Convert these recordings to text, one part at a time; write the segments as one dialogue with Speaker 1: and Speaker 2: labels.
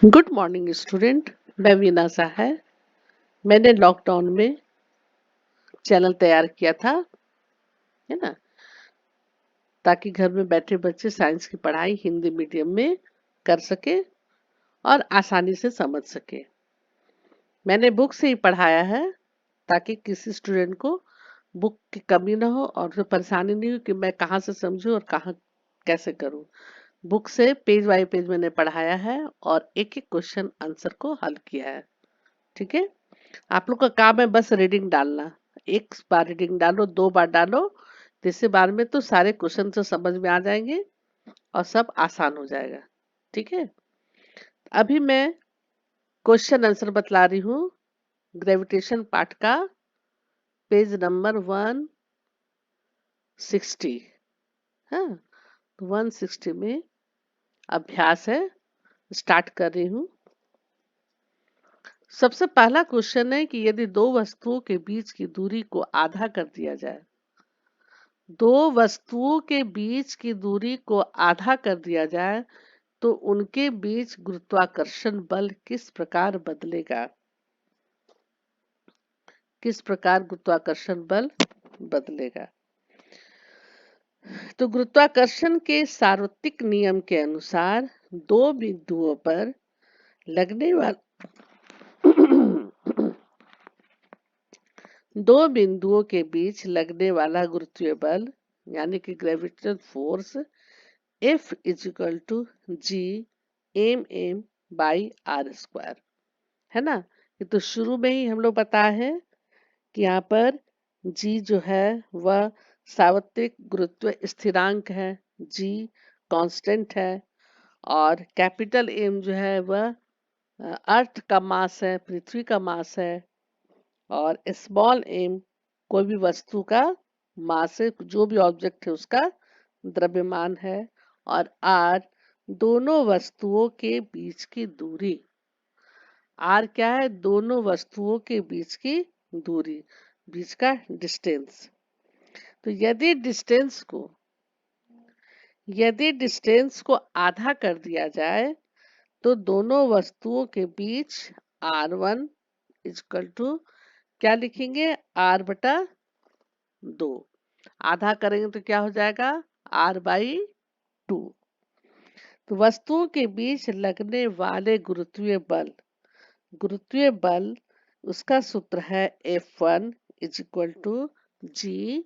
Speaker 1: Good morning student. मैं वीना है। मैंने लॉकडाउन में चैनल तैयार किया था, है ना, ताकि घर में बैठे बच्चे साइंस की पढ़ाई हिंदी मीडियम में कर सके और आसानी से समझ सके। मैंने बुक से ही पढ़ाया है ताकि किसी स्टूडेंट को बुक की कमी ना हो और उसे परेशानी नहीं हो कि मैं कहाँ से समझूं और कहाँ कैसे करूं। बुक से पेज बाय पेज मैंने पढ़ाया है और एक एक क्वेश्चन आंसर को हल किया है। ठीक है, आप लोग का काम है बस रीडिंग डालना। एक बार रीडिंग डालो, 2 बार डालो, तीसरी बार में तो सारे क्वेश्चन तो समझ में आ जाएंगे और सब आसान हो जाएगा। ठीक है, अभी मैं क्वेश्चन आंसर बतला रही हूँ ग्रेविटेशन पार्ट का, पेज नंबर 160। हाँ, 160 में अभ्यास है, स्टार्ट कर रही हूँ। सबसे पहला क्वेश्चन है कि यदि दो वस्तुओं के बीच की दूरी को आधा कर दिया जाए, दो वस्तुओं के बीच की दूरी को आधा कर दिया जाए तो उनके बीच गुरुत्वाकर्षण बल किस प्रकार बदलेगा? किस प्रकार गुरुत्वाकर्षण बल बदलेगा? तो गुरुत्वाकर्षण के सार्वत्रिक नियम के अनुसार दो बिंदुओं पर लगने वाला दो बिंदुओं के बीच लगने वाला गुरुत्वीय बल यानी कि gravitational force F is equal to G M m by r square, है ना। ये तो शुरू में ही हम लोग बताए हैं कि यहाँ पर g जो है वह सार्वत्रिक गुरुत्व स्थिरांक है, g कांस्टेंट है, और कैपिटल M जो है वह अर्थ का मास है, पृथ्वी का मास है, और स्मॉल m कोई भी वस्तु का मास है, जो भी ऑब्जेक्ट है उसका द्रव्यमान है, और r दोनों वस्तुओं के बीच की दूरी। r क्या है? दोनों वस्तुओं के बीच की दूरी, बीच का डिस्टेंस। तो यदि डिस्टेंस को आधा कर दिया जाए तो दोनों वस्तुओं के बीच r1 इक्वल टू क्या लिखेंगे? r बटा 2। आधा करेंगे तो क्या हो जाएगा? r by 2। तो वस्तुओं के बीच लगने वाले गुरुत्वीय बल उसका सूत्र है F1 is equal to G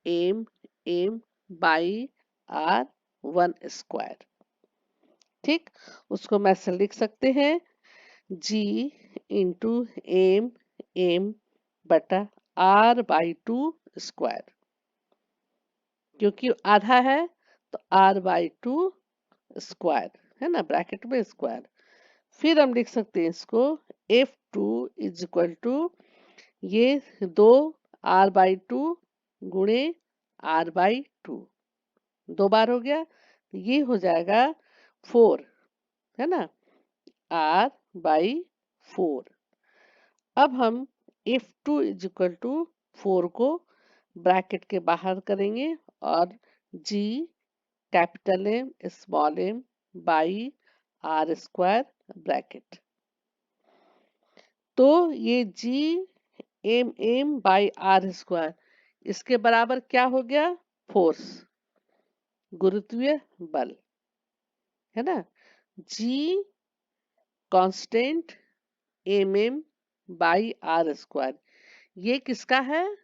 Speaker 1: M m by r 1 square. ठीक, उसको मैं ऐसे लिख सकते हैं जी इंटू एम एम बटा आर बाई 2 स्क्वायर। क्योंकि आधा है तो आर बाई 2 स्क्वायर, है ना, ब्रैकेट में स्क्वायर। फिर हम लिख सकते हैं इसको F2 इज इक्वल टू ये 2 आर बाई 2 गुणे आर बाई 2, 2 बार हो गया, ये हो जाएगा 4, है ना, आर बाई 4। अब हम F2 इज इक्वल टू 4 को ब्रैकेट के बाहर करेंगे और G capital M small m by r square bracket. तो ये G M m by r square इसके बराबर क्या हो गया? फोर्स, गुरुत्वीय बल, है ना। G constant M m by r square, ये किसका है?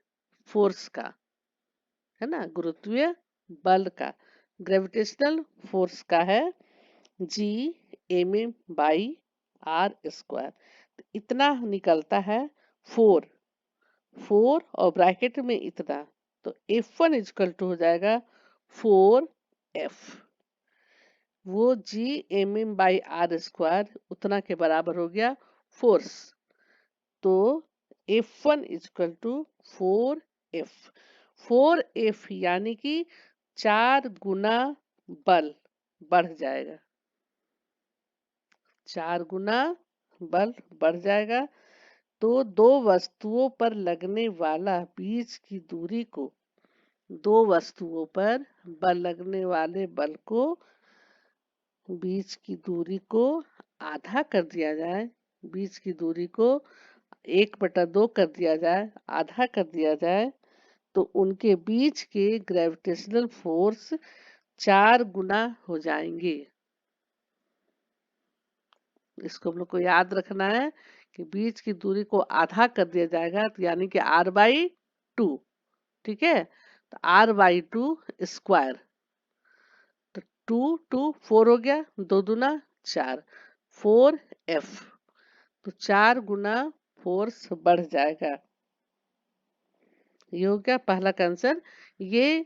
Speaker 1: फोर्स का, है ना, गुरुत्वीय बल का, ग्रेविटेशनल फोर्स का है G M m by r square. इतना निकलता है 4, 4 और ब्रैकेट में इतना, तो F1 इक्वल टू हो जाएगा 4F। वो G M m by r square उतना के बराबर हो गया फोर्स। तो F1 equal to 4F, 4F यानी कि 4 गुना बल बढ़ जाएगा, 4 गुना बल बढ़ जाएगा। तो दो वस्तुओं पर लगने वाला बीच की दूरी को, दो वस्तुओं पर बल लगने वाले बल को, बीच की दूरी को आधा कर दिया जाए, बीच की दूरी को 1/2 कर दिया जाए, आधा कर दिया जाए, तो उनके बीच के ग्रेविटेशनल फोर्स 4 गुना हो जाएंगे। इसको हम लोग को याद रखना है कि बीच की दूरी को आधा कर दिया जाएगा, तो यानी कि r/2। ठीक है, तो r/2 स्क्वायर, तो 2 हो गया, 2 दूना 4, 4f, तो 4 गुना फोर्स बढ़ जाएगा। ये हो गया पहला का आंसर। ये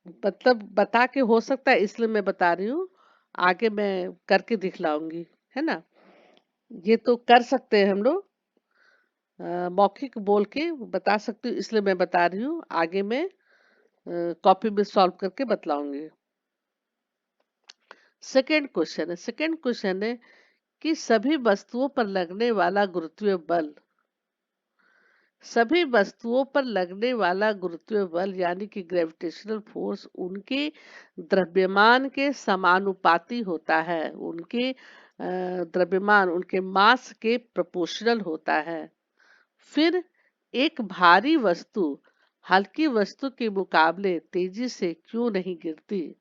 Speaker 1: मतलब बता के हो सकता है, इसलिए मैं बता रही हूँ, आगे मैं करके दिखलाऊंगी, है ना। ये तो कर सकते हैं हम लोग, मौखिक बोल के बता सकती हूँ, इसलिए मैं बता रही हूँ, आगे मैं कॉपी में सॉल्व करके बतलाऊंगी। सेकंड क्वेश्चन है कि सभी वस्तुओं पर लगने वाला गुरुत्वीय बल यानी कि ग्रेविटेशनल फोर्स उनके द्रव्यमान के समानुपाती होता है, उनके द्रव्यमान उनके मास के प्रोपोर्शनल होता है। फिर एक भारी वस्तु हल्की वस्तु के मुकाबले तेजी से क्यों नहीं गिरती?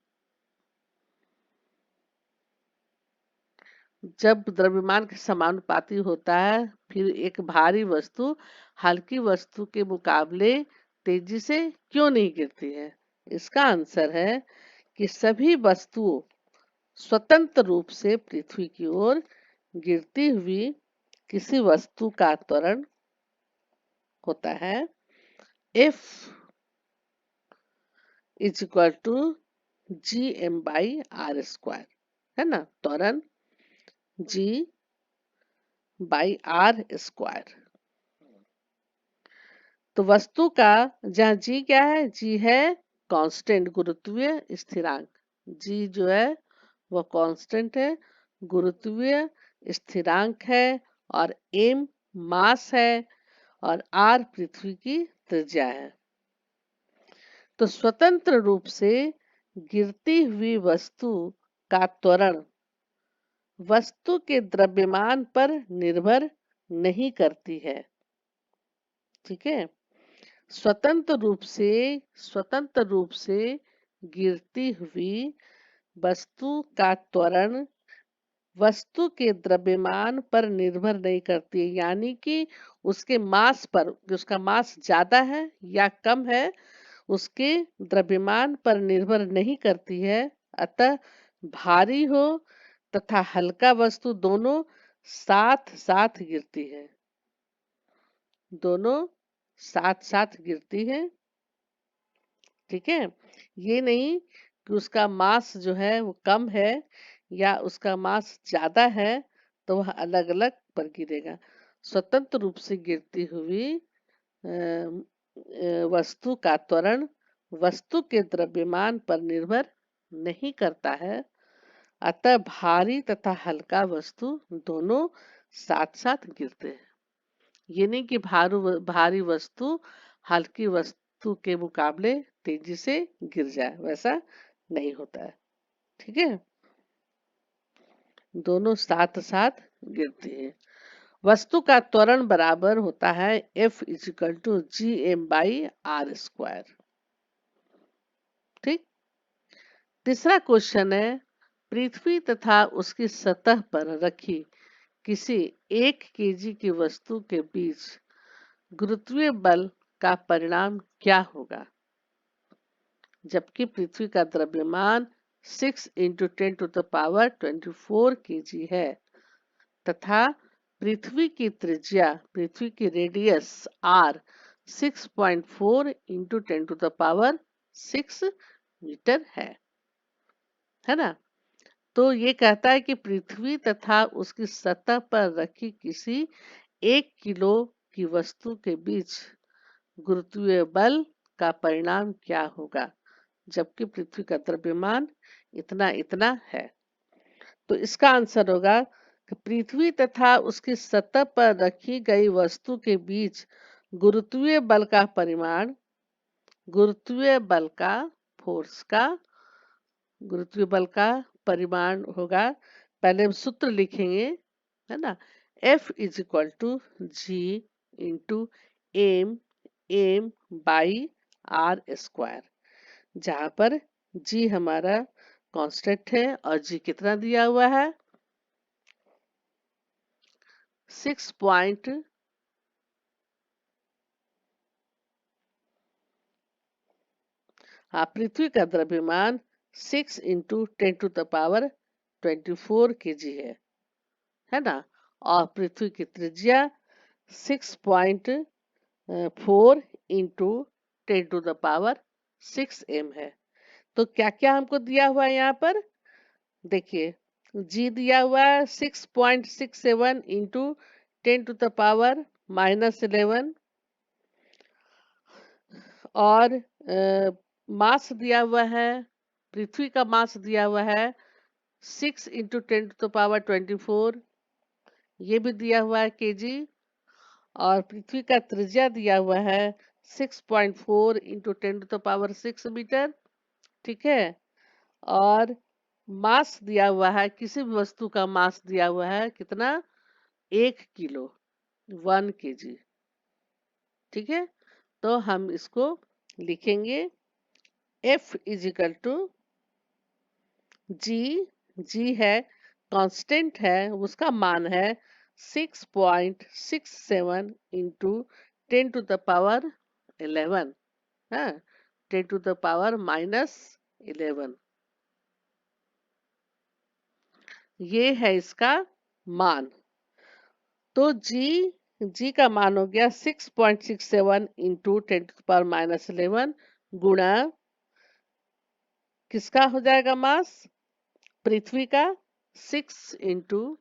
Speaker 1: जब द्रव्यमान के समानुपाती होता है, फिर एक भारी वस्तु हल्की वस्तु के मुकाबले तेजी से क्यों नहीं गिरती है? इसका आंसर है कि सभी वस्तुओं स्वतंत्र रूप से पृथ्वी की ओर गिरती हुई किसी वस्तु का त्वरण होता है F is equal to Gm/r², है ना, त्वरण G/r²। तो वस्तु का जहाँ जी क्या है, जी है कांस्टेंट, गुरुत्वीय स्थिरांक। जी जो है वह कांस्टेंट है, गुरुत्वीय स्थिरांक है, और एम मास है, और आर पृथ्वी की त्रिज्या है। तो स्वतंत्र रूप से गिरती हुई वस्तु का त्वरण वस्तु के द्रव्यमान पर निर्भर नहीं करती है। ठीक है, स्वतंत्र रूप से गिरती हुई वस्तु का त्वरण वस्तु के द्रव्यमान पर निर्भर नहीं करती है, यानी कि उसके मास पर, उसका मास ज्यादा है या कम है, उसके द्रव्यमान पर निर्भर नहीं करती है। अतः भारी हो तथा हल्का वस्तु दोनों साथ साथ गिरती है, दोनों साथ साथ गिरती है। ठीक है, ये नहीं कि उसका मास जो है वो कम है या उसका मास ज्यादा है तो वह अलग अलग पर गिरेगा। स्वतंत्र रूप से गिरती हुई वस्तु का त्वरण वस्तु के द्रव्यमान पर निर्भर नहीं करता है। अतः भारी तथा हल्का वस्तु दोनों साथ साथ गिरते हैं। ये नहीं कि भारी वस्तु हल्की वस्तु के मुकाबले तेजी से गिर जाए, वैसा नहीं होता है। ठीक है, दोनों साथ साथ गिरती है। वस्तु का त्वरण बराबर होता है F is equal to Gm/r²। ठीक, तीसरा क्वेश्चन है, पृथ्वी तथा उसकी सतह पर रखी किसी 1 kg की वस्तु के बीच गुरुत्वीय बल का परिणाम क्या होगा? जबकि पृथ्वी का द्रव्यमान 6 × 10⁻24 kg है तथा पृथ्वी की रेडियस r 6.4 × 10⁻6 मीटर है ना। तो ये कहता है कि पृथ्वी तथा उसकी सतह पर रखी किसी 1 किलो की वस्तु के बीच गुरुत्वीय बल का परिणाम क्या होगा, जबकि पृथ्वी का द्रव्यमान इतना इतना है। तो इसका आंसर होगा कि पृथ्वी तथा उसकी सतह पर रखी गई वस्तु के बीच गुरुत्वीय बल का परिमाण, गुरुत्वीय बल का फोर्स का गुरुत्वीय बल का परिमाण होगा पहले हम सूत्र लिखेंगे, है ना। F is equal to G into M m by r square, जहां पर जी हमारा कांस्टेंट है और जी कितना दिया हुआ है 6 पॉइंट पृथ्वी का द्रव्यमान 6 इंटू 10⁻24 kg है ना। और पृथ्वी की त्रिज्या 6.4 इंटू 10⁻6 m है। तो क्या क्या हमको दिया हुआ है यहाँ पर, देखिए जी दिया हुआ है 6.67 इंटू 10⁻−11 और मास दिया हुआ है, पृथ्वी का मास दिया हुआ है 6 इंटू 10⁻24, ये भी दिया हुआ है केजी। और पृथ्वी का त्रिज्या दिया हुआ है 6.4 इंटू 10⁻6 मीटर, ठीक है। और मास दिया हुआ है, किसी भी वस्तु का मास दिया हुआ है कितना 1 किलो 1 kg, ठीक है। तो हम इसको लिखेंगे F इजिकल टू जी है कांस्टेंट है, उसका मान है 6.67 इंटू 10⁻11 है, 10⁻−11, ये है इसका मान। तो जी का मान हो गया 6.67 इंटू 10⁻−11 गुणा किसका हो जाएगा मास, पृथ्वी का 6 into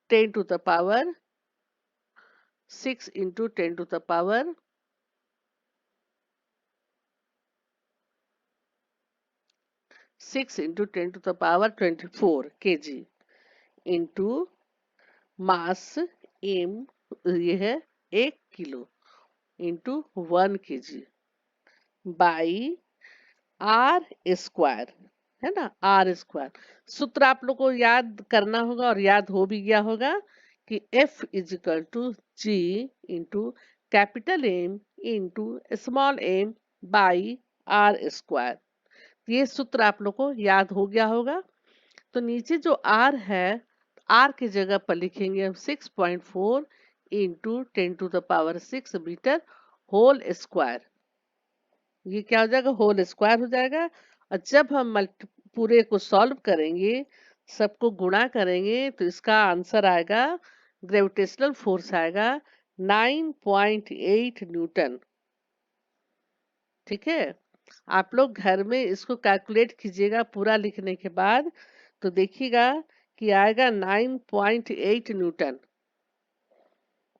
Speaker 1: 10⁻6 into 10⁻6 into 10⁻24 kg into mass M, ये है 1 kilo into 1 kg by r square, है ना, आर स्क्वायर। सूत्र आप लोग को याद करना होगा और याद हो भी गया होगा कि F is equal to G into capital M into small m by r square. ये सूत्र आप लोग को याद हो गया होगा। तो नीचे जो R है, R की जगह पर लिखेंगे हम 6.4 इंटू 10⁻6 मीटर होल स्क्वायर, ये क्या हो जाएगा होल स्क्वायर हो जाएगा। और जब हम पूरे को सॉल्व करेंगे, सबको गुणा करेंगे, तो इसका आंसर आएगा, ग्रेविटेशनल फोर्स आएगा 9.8 न्यूटन, ठीक है। आप लोग घर में इसको कैलकुलेट कीजिएगा पूरा लिखने के बाद, तो देखिएगा कि आएगा 9.8 न्यूटन।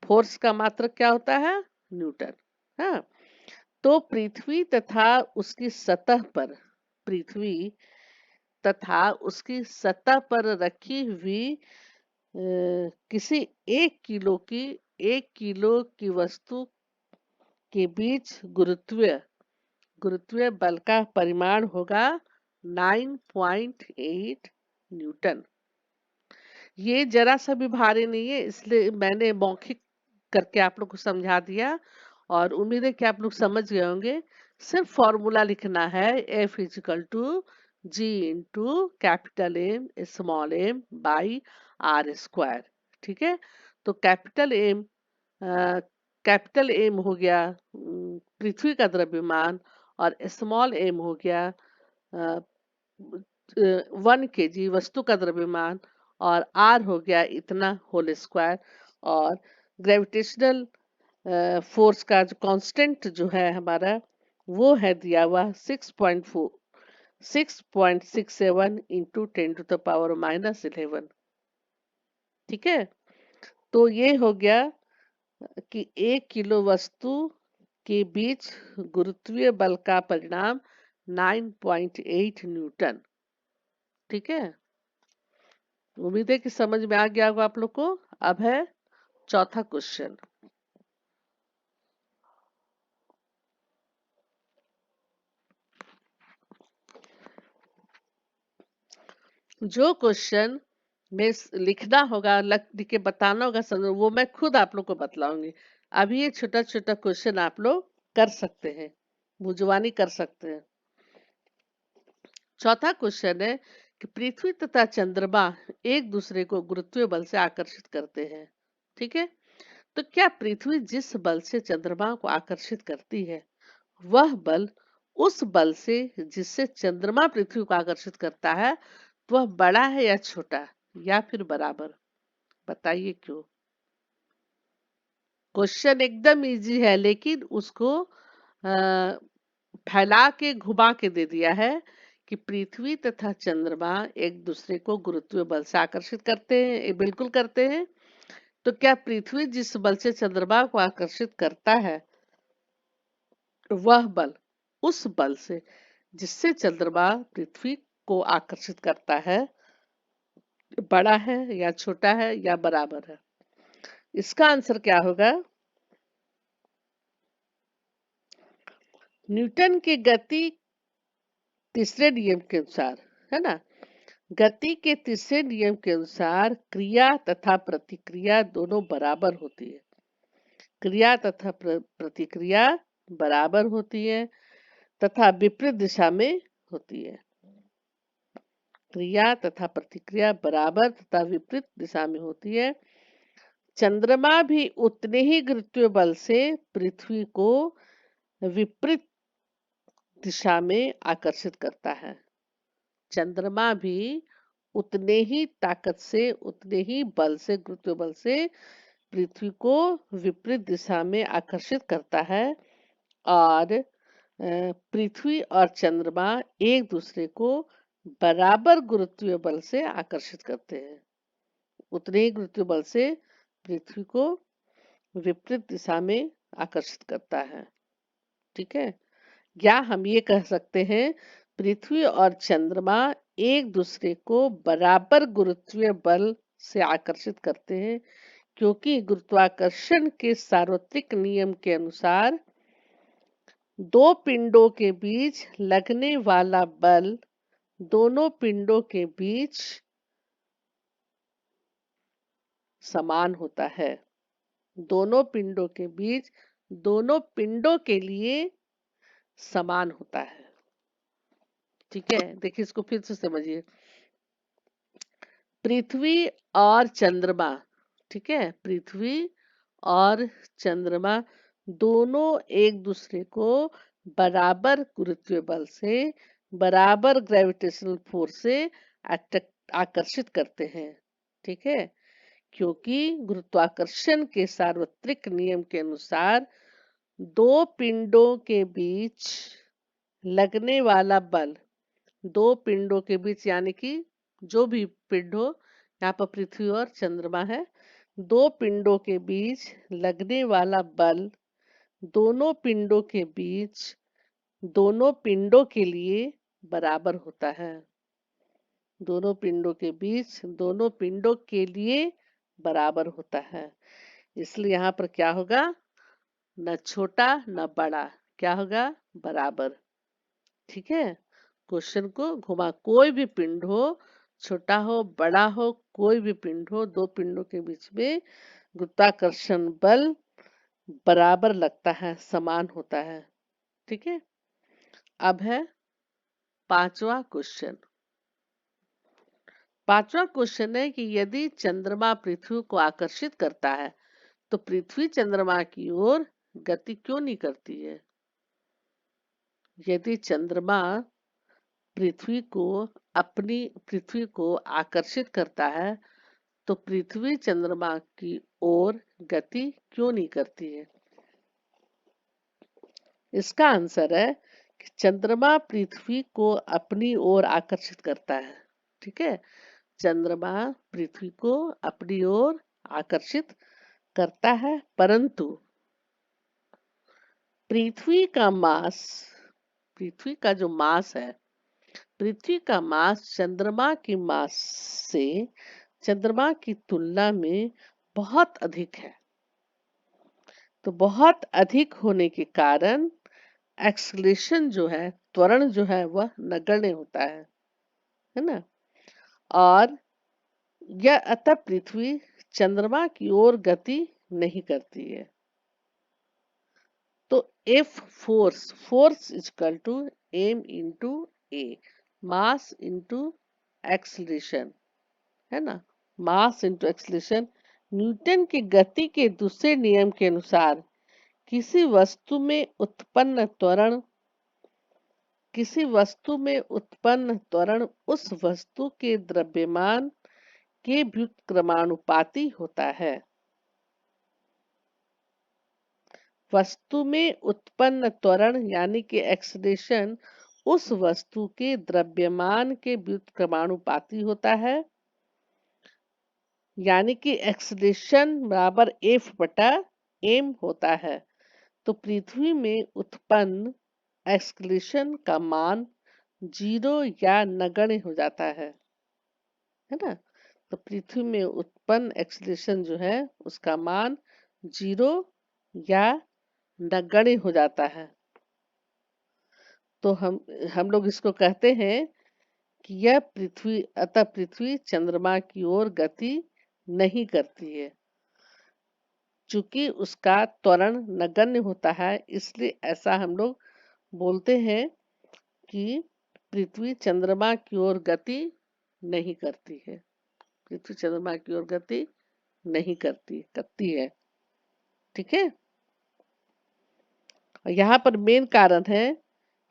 Speaker 1: फोर्स का मात्रक क्या होता है, न्यूटन। हाँ, तो पृथ्वी तथा उसकी सतह पर, पृथ्वी तथा उसकी सतह पर रखी हुई किसी 1 किलो की वस्तु के बीच गुरुत्वीय बल का परिमाण होगा 9.8 न्यूटन। ये जरा सा भी भारी नहीं है, इसलिए मैंने मौखिक करके आप लोग को समझा दिया और उम्मीद है कि आप लोग समझ गए होंगे। सिर्फ फॉर्मूला लिखना है F is equal to G into capital M small m by r square, ठीक है। तो कैपिटल एम हो गया पृथ्वी का द्रव्यमान, और स्मॉल एम हो गया 1 kg वस्तु का द्रव्यमान, और आर हो गया इतना होल स्क्वायर। और ग्रेविटेशनल फोर्स का जो कांस्टेंट जो है हमारा, वो है दिया हुआ 6.67 इंटू 10⁻−11, ठीक है। तो ये हो गया कि 1 किलो वस्तु के बीच गुरुत्वीय बल का परिणाम 9.8 न्यूटन, ठीक है। उम्मीद है कि समझ में आ गया होगा आप लोग को। अब है चौथा क्वेश्चन। जो क्वेश्चन लिखना होगा, लिख के बताना होगा, वो मैं खुद आप लोग को बतलाऊंगी। अभी ये छोटा छोटा क्वेश्चन आप लोग कर सकते हैं, बुझवानी कर सकते हैं। चौथा क्वेश्चन है कि पृथ्वी तथा चंद्रमा एक दूसरे को गुरुत्वीय बल से आकर्षित करते हैं। ठीक है, तो क्या पृथ्वी जिस बल से चंद्रमा को आकर्षित करती है वह बल उस बल से जिससे चंद्रमा पृथ्वी को आकर्षित करता है वह बड़ा है या छोटा या फिर बराबर? बताइए क्यों। क्वेश्चन एकदम इजी है, लेकिन उसको फैला के घुमा के दे दिया है कि पृथ्वी तथा चंद्रमा एक दूसरे को गुरुत्वीय बल से आकर्षित करते हैं। ये बिल्कुल करते हैं। तो क्या पृथ्वी जिस बल से चंद्रमा को आकर्षित करता है वह बल उस बल से जिससे चंद्रमा पृथ्वी को आकर्षित करता है बड़ा है या छोटा है या बराबर है? इसका आंसर क्या होगा? न्यूटन की गति तीसरे नियम के अनुसार, है ना, गति के तीसरे नियम के अनुसार क्रिया तथा प्रतिक्रिया दोनों बराबर होती है। क्रिया तथा प्रतिक्रिया बराबर होती है तथा विपरीत दिशा में होती है। क्रिया तथा प्रतिक्रिया बराबर तथा विपरीत दिशा में होती है। चंद्रमा भी उतने ही गुरुत्वीय बल से पृथ्वी को विपरीत दिशा में आकर्षित करता है। चंद्रमा भी उतने ही ताकत से, उतने ही बल से, गुरुत्वीय बल से पृथ्वी को विपरीत दिशा में आकर्षित करता है और पृथ्वी और चंद्रमा एक दूसरे को बराबर गुरुत्वीय बल से आकर्षित करते हैं। उतने ही गुरुत्वीय बल से पृथ्वी को विपरीत दिशा में आकर्षित करता है। ठीक है, या हम ये कह सकते हैं पृथ्वी और चंद्रमा एक दूसरे को बराबर गुरुत्वीय बल से आकर्षित करते हैं क्योंकि गुरुत्वाकर्षण के सार्वत्रिक नियम के अनुसार दो पिंडों के बीच लगने वाला बल दोनों पिंडों के बीच समान होता है। दोनों पिंडों के बीच, दोनों पिंडों के लिए समान होता है। ठीक है, देखिए इसको फिर से समझिए। पृथ्वी और चंद्रमा, ठीक है, पृथ्वी और चंद्रमा दोनों एक दूसरे को बराबर गुरुत्वीय बल से, बराबर ग्रेविटेशनल फोर्स से आकर्षित करते हैं। ठीक है, क्योंकि गुरुत्वाकर्षण के सार्वत्रिक नियम के अनुसार दो पिंडों के बीच लगने वाला बल, दो पिंडों के बीच यानी कि जो भी पिंड हो, यहाँ पर पृथ्वी और चंद्रमा है, दो पिंडों के बीच लगने वाला बल दोनों पिंडों के बीच, दोनों पिंडों के लिए बराबर होता है। दोनों पिंडों के बीच, दोनों पिंडों के लिए बराबर होता है। इसलिए यहाँ पर क्या होगा? न छोटा न बड़ा, क्या होगा? बराबर। ठीक है, क्वेश्चन को घुमा, कोई भी पिंड हो, छोटा हो बड़ा हो, कोई भी पिंड हो, दो पिंडों के बीच में गुरुत्वाकर्षण बल बराबर लगता है, समान होता है। ठीक है, अब है पांचवा क्वेश्चन। पांचवा क्वेश्चन है कि यदि चंद्रमा पृथ्वी को आकर्षित करता है तो पृथ्वी चंद्रमा की ओर गति क्यों नहीं करती है? यदि चंद्रमा पृथ्वी को आकर्षित करता है तो पृथ्वी चंद्रमा की ओर गति क्यों नहीं करती है? इसका आंसर है कि चंद्रमा पृथ्वी को अपनी ओर आकर्षित करता है। ठीक है, चंद्रमा पृथ्वी को अपनी ओर आकर्षित करता है, परंतु पृथ्वी का मास, पृथ्वी का जो मास है, पृथ्वी का मास चंद्रमा की मास से, चंद्रमा की तुलना में बहुत अधिक है। तो बहुत अधिक होने के कारण एक्सलेशन जो है, त्वरण जो है, वह नगण्य होता है ना। और यह अतः पृथ्वी चंद्रमा की ओर गति नहीं करती है। तो F force equal to m into a, mass into acceleration, है ना, मास इंटू एक्सलेशन। न्यूटन की गति के दूसरे नियम के अनुसार किसी वस्तु में उत्पन्न त्वरण उस वस्तु के द्रव्यमान के व्युत्क्रमानुपाती होता है। वस्तु में उत्पन्न त्वरण यानी कि एक्सलेशन उस वस्तु के द्रव्यमान के व्युत्क्रमानुपाती होता है, यानी कि एक्सलेशन बराबर एफ बटा एम होता है। तो पृथ्वी में उत्पन्न एक्सलेशन का मान 0 या नगण्य हो जाता है ना। तो पृथ्वी में उत्पन्न एक्सलेशन जो है उसका मान 0 या नगण्य हो जाता है। तो हम लोग इसको कहते हैं कि अतः पृथ्वी चंद्रमा की ओर गति नहीं करती है। चूंकि उसका त्वरण नगण्य होता है, इसलिए ऐसा हम लोग बोलते हैं कि पृथ्वी चंद्रमा की ओर गति नहीं करती है। पृथ्वी चंद्रमा की ओर गति नहीं करती है। ठीक है। और यहाँ पर मेन कारण है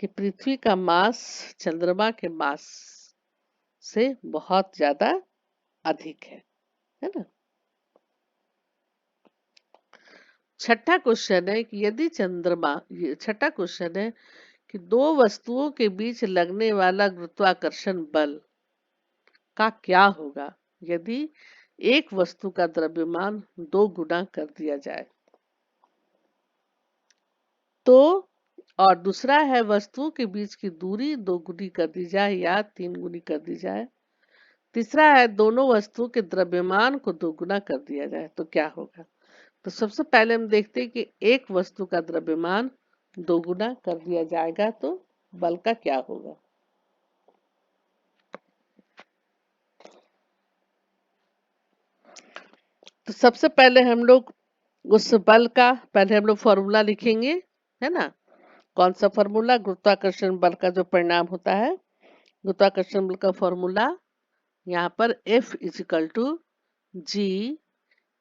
Speaker 1: कि पृथ्वी का मास चंद्रमा के मास से बहुत ज्यादा अधिक है ना। छठा क्वेश्चन है कि छठा क्वेश्चन है कि दो वस्तुओं के बीच लगने वाला गुरुत्वाकर्षण बल का क्या होगा यदि एक वस्तु का द्रव्यमान 2 गुना कर दिया जाए। तो और दूसरा है वस्तुओं के बीच की दूरी 2 गुनी कर दी जाए या 3 गुनी कर दी जाए। तीसरा है दोनों वस्तुओं के द्रव्यमान को 2 गुना कर दिया जाए तो क्या होगा। तो सबसे पहले हम देखते हैं कि एक वस्तु का द्रव्यमान 2 गुना कर दिया जाएगा तो बल का क्या होगा। तो सबसे पहले हम लोग उस बल का पहले हम लोग फॉर्मूला लिखेंगे, है ना। कौन सा फॉर्मूला, गुरुत्वाकर्षण बल का जो परिणाम होता है, गुरुत्वाकर्षण बल का फॉर्मूला यहाँ पर F is equal to G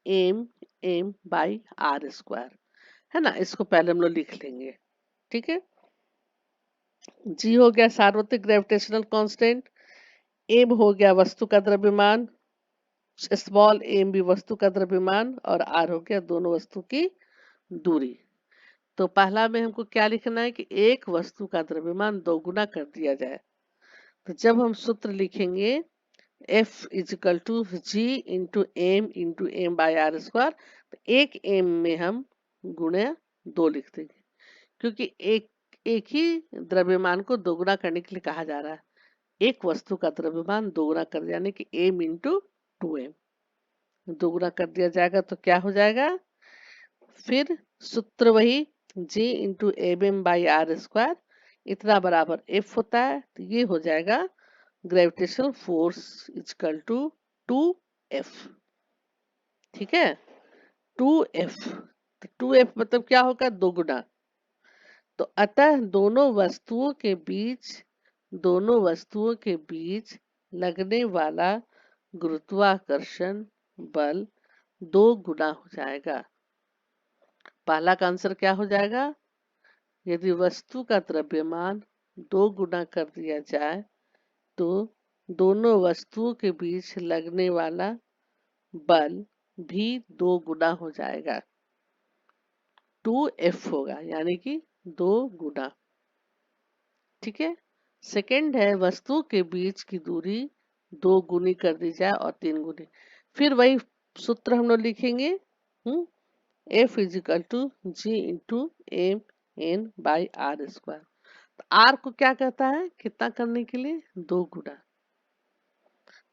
Speaker 1: M m by r square, है ना। इसको पहले हम लोग लिख लेंगे। ठीक है। जी हो गया सार्वत्रिक ग्रेविटेशनल कांस्टेंट, एम हो गया वस्तु का द्रव्यमान, स्मॉल एम भी वस्तु का द्रव्यमान, और आर हो गया दोनों वस्तु की दूरी। तो पहला में हमको क्या लिखना है कि एक वस्तु का द्रव्यमान 2 गुना कर दिया जाए। तो जब हम सूत्र लिखेंगे F is equal to G into M by r square, तो एक एम में हम गुणे 2 लिख देंगे, क्योंकि एक ही द्रव्यमान को दोगुना करने के लिए कहा जा रहा है। एक वस्तु का द्रव्यमान दोगुना कर यानी कि एम इंटू 2m दोगुना कर दिया जाएगा तो क्या हो जाएगा, फिर सूत्र वही g into M m by r square इतना बराबर F होता है। तो ये हो जाएगा gravitational force equal to 2F। ठीक है, 2F। तो 2F मतलब क्या होगा, 2 गुना। तो अतः दोनों वस्तुओं के बीच लगने वाला गुरुत्वाकर्षण बल 2 गुना हो जाएगा। पहला का आंसर क्या हो जाएगा, यदि वस्तु का द्रव्यमान 2 गुना कर दिया जाए तो दोनों वस्तुओं के बीच लगने वाला बल भी 2 गुना हो जाएगा, 2F होगा यानी कि 2 गुना। ठीक है। सेकंड है वस्तु के बीच की दूरी 2 गुनी कर दी जाए और 3 गुनी, फिर वही सूत्र हम लोग लिखेंगे F is equal to G into M N by r square. R को क्या कहता है, कितना करने के लिए, 2 गुना।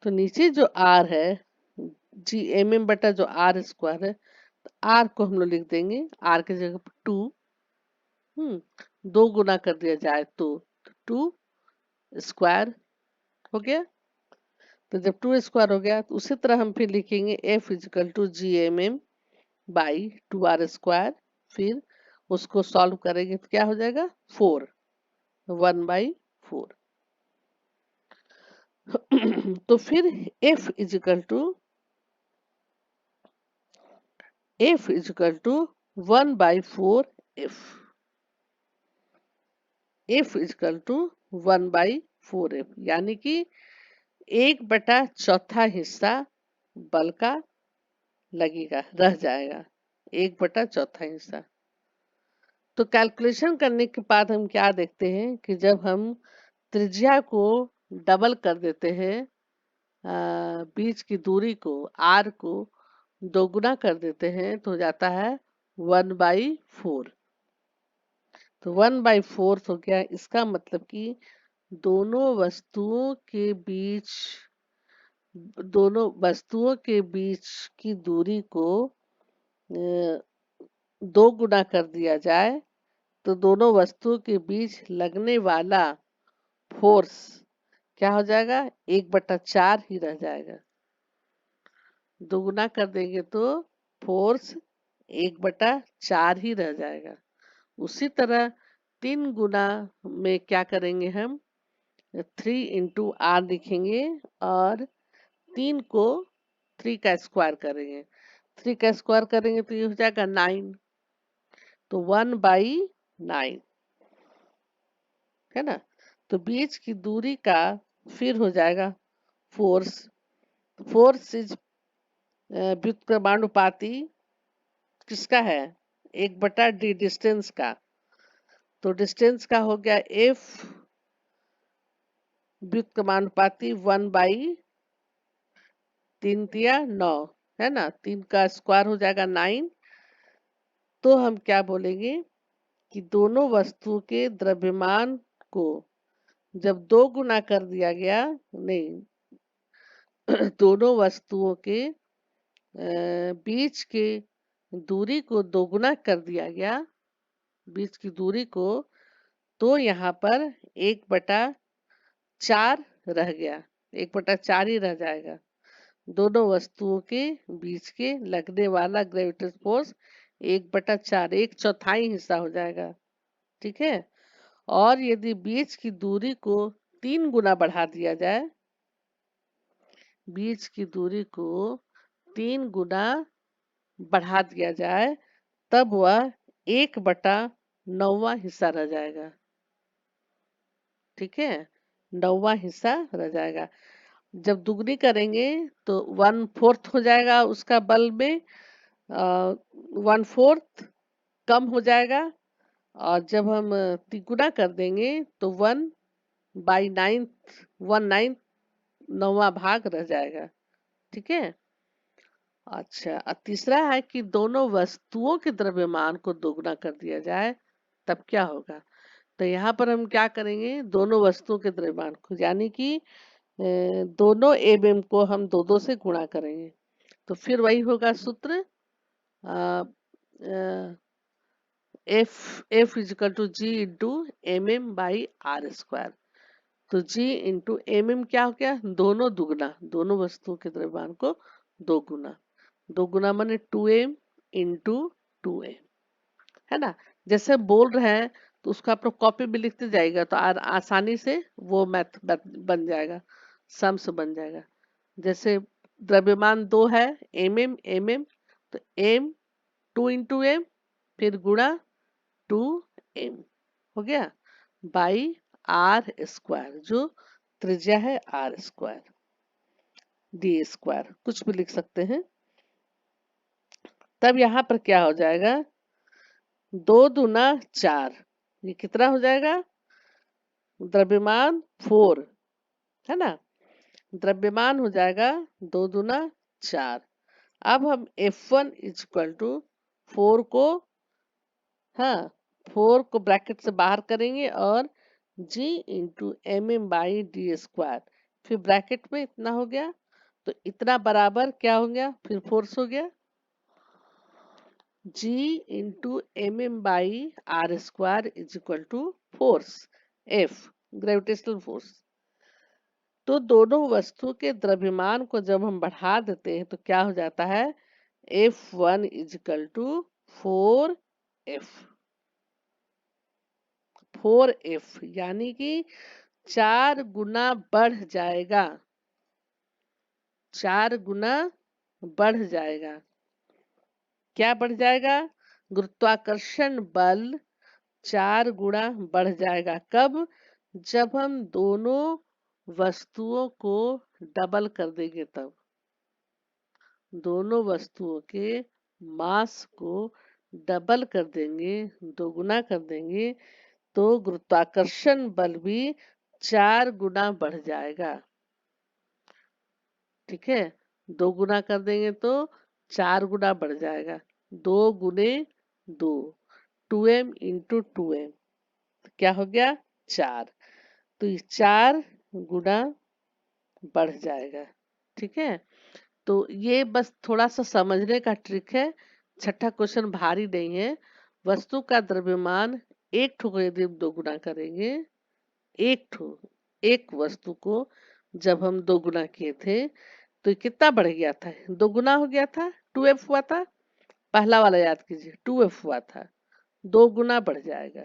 Speaker 1: तो नीचे जो आर है जी एम एम बटा जो आर स्क्वायर है, तो आर को हम लोग लिख देंगे आर की जगह पर 2। 2 गुना कर दिया जाए तो 2 स्क्वायर हो गया। तो जब 2 स्क्वायर हो गया तो उसी तरह हम फिर लिखेंगे F is equal to G M m by 2r square. फिर उसको सॉल्व करेंगे तो क्या हो जाएगा 4, 1/4। तो फिर F is equal to 1/4 F। F is equal to 1/4 F, यानी कि 1/4 हिस्सा बल का लगेगा, रह जाएगा 1/4 हिस्सा। तो कैलकुलेशन करने के बाद हम क्या देखते हैं कि जब हम त्रिज्या को डबल कर देते हैं, बीच की दूरी को r को दोगुना कर देते हैं तो हो जाता है 1/4। तो 1/4 हो गया। इसका मतलब कि दोनों वस्तुओं के बीच दोनों वस्तुओं के बीच की दूरी को दो गुना कर दिया जाए तो दोनों वस्तुओं के बीच लगने वाला फोर्स क्या हो जाएगा, 1/4 ही रह जाएगा। दोगुना कर देंगे तो फोर्स 1/4 ही रह जाएगा। उसी तरह 3 गुना में क्या करेंगे हम, 3 × r लिखेंगे और 3 को 3 का स्क्वायर करेंगे। 3 का स्क्वायर करेंगे तो ये हो जाएगा 9, तो 1/9 है ना। तो बीच की दूरी का फिर हो जाएगा फोर्स। फोर्स इज व्युत्क्रमानुपाती किसका है, 1/d डिस्टेंस का। तो डिस्टेंस का हो गया F व्युत्क्रमानुपाती 1/3 है ना। 3 का स्क्वायर हो जाएगा 9। तो हम क्या बोलेंगे कि दोनों वस्तुओं के द्रव्यमान को जब 2 गुना कर दिया गया, नहीं दोनों वस्तुओं के बीच के दूरी को दोगुना कर दिया गया, बीच की दूरी को, तो यहाँ पर 1/4 रह गया, 1/4 ही रह जाएगा। दोनों वस्तुओं के बीच के लगने वाला ग्रेविटेशनल फोर्स 1/4, 1/4 हिस्सा हो जाएगा। ठीक है। और यदि बीच की दूरी को 3 गुना बढ़ा दिया जाए, बीच की दूरी को 3 गुना बढ़ा दिया जाए तब वह 1/9 हिस्सा रह जाएगा। ठीक है, 9वां हिस्सा रह जाएगा। जब दुगनी करेंगे तो 1/4 हो जाएगा उसका बल में, 1/4 कम हो जाएगा। और जब हम तिगुना कर देंगे तो 1/9, 1/9 9वां भाग रह जाएगा। ठीक है। अच्छा, और तीसरा है कि दोनों वस्तुओं के द्रव्यमान को दोगुना कर दिया जाए तब क्या होगा। तो यहाँ पर हम क्या करेंगे, दोनों वस्तुओं के द्रव्यमान को, यानी कि दोनों एम को हम 2-2 से गुणा करेंगे तो फिर वही होगा सूत्र, F is equal to G into M m by r square. तो G इंटू एम एम क्या हो गया, दोनों दुगना, दोनों वस्तुओं के द्रव्यमान को दो गुना, दो गुना माने 2m इंटू 2m, है ना। जैसे बोल रहे हैं तो उसको आप लोग कॉपी में लिखते जाएगा तो आसानी से वो मैथ बन जाएगा, सम्स बन जाएगा। जैसे द्रव्यमान 2 है, एम एम तो एम 2 × m फिर गुणा 2m हो गया बाई आर स्क्वायर, जो त्रिज्या है आर स्क्वायर, डी स्क्वायर कुछ भी लिख सकते हैं। तब यहाँ पर क्या हो जाएगा, 2×4, ये कितना हो जाएगा, द्रव्यमान 4 है ना। द्रव्यमान हो जाएगा 2×4। अब हम F1 इक्वल टू 4 को, हाँ 4 को ब्रैकेट से बाहर करेंगे और G into M m by D square, फिर ब्रैकेट में इतना हो गया तो इतना बराबर क्या हो गया, फिर फोर्स हो गया G into M m by r square is equal to force F, gravitational force. तो दोनों वस्तु के द्रव्यमान को जब हम बढ़ा देते हैं तो क्या हो जाता है, F1 is equal to 4F। 4F यानी कि 4 गुना बढ़ जाएगा, 4 गुना बढ़ जाएगा। क्या बढ़ जाएगा? गुरुत्वाकर्षण बल 4 गुना बढ़ जाएगा। कब? जब हम दोनों वस्तुओं को डबल कर देंगे तब। दोनों वस्तुओं के मास को डबल कर देंगे, दोगुना कर देंगे, तो गुरुत्वाकर्षण बल भी 4 गुना बढ़ जाएगा। ठीक है, 2 गुना कर देंगे तो 4 गुना बढ़ जाएगा। 2 गुने 2, 2m इंटू 2m, क्या हो गया? 4। तो ये 4 गुना बढ़ जाएगा। ठीक है, तो ये बस थोड़ा सा समझने का ट्रिक है। छठा क्वेश्चन भारी नहीं है। वस्तु का द्रव्यमान एक ठो को यदि हम दो गुना करेंगे, एक वस्तु को जब हम दो गुना किए थे तो ये कितना बढ़ गया था? दो गुना हो गया था, 2F हुआ था। पहला वाला याद कीजिए, 2F हुआ था, दो गुना बढ़ जाएगा।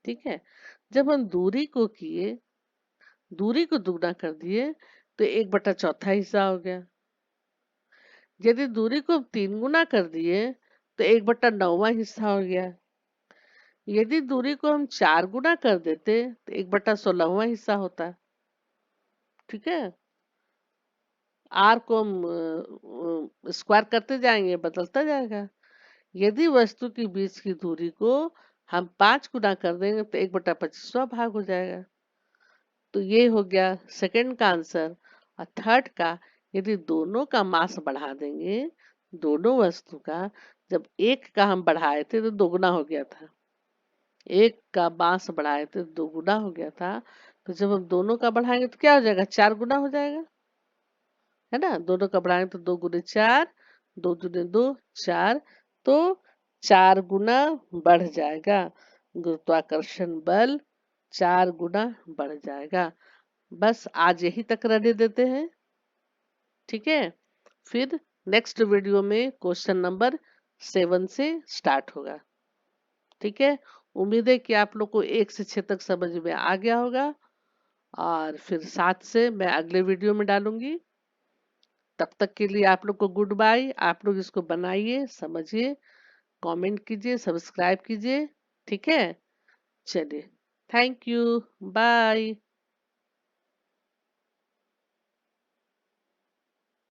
Speaker 1: ठीक है, जब हम दूरी को दुगना कर दिए तो 1/4 हिस्सा हो गया। यदि दूरी को 3 गुना कर दिए तो 1/9वां हिस्सा हो गया। यदि दूरी को हम 4 गुना कर देते तो 1/16वां हिस्सा होता। ठीक है, आर को हम स्क्वायर करते जाएंगे, बदलता जाएगा। यदि वस्तु के बीच की दूरी को हम 5 गुना कर देंगे तो 1/25वां भाग हो जाएगा। तो ये हो गया सेकंड का आंसर। और थर्ड का, यदि दोनों का मास बढ़ा देंगे, दोनों वस्तु का, जब एक का हम बढ़ाए थे तो दोगुना हो गया था, एक का मास बढ़ाए थे तो दोगुना हो गया था। तो जब हम दोनों का बढ़ाएंगे तो क्या हो जाएगा? 4 गुना हो जाएगा, है ना। दोनों का बढ़ाएंगे तो 2 गुने 4, 2 दूने 2, 4। तो 4 गुना बढ़ जाएगा गुरुत्वाकर्षण बल, 4 गुना बढ़ जाएगा। बस आज यही तक रहने देते हैं। ठीक है, फिर नेक्स्ट वीडियो में क्वेश्चन नंबर 7 से स्टार्ट होगा। ठीक है, उम्मीद है कि आप लोग को 1 से 6 तक समझ में आ गया होगा। और फिर 7 से मैं अगले वीडियो में डालूंगी। तब तक के लिए आप लोग को गुड बाय। आप लोग इसको बनाइए, समझिए, कमेंट कीजिए, सब्सक्राइब कीजिए। ठीक है, चलिए, थैंक यू, बाय।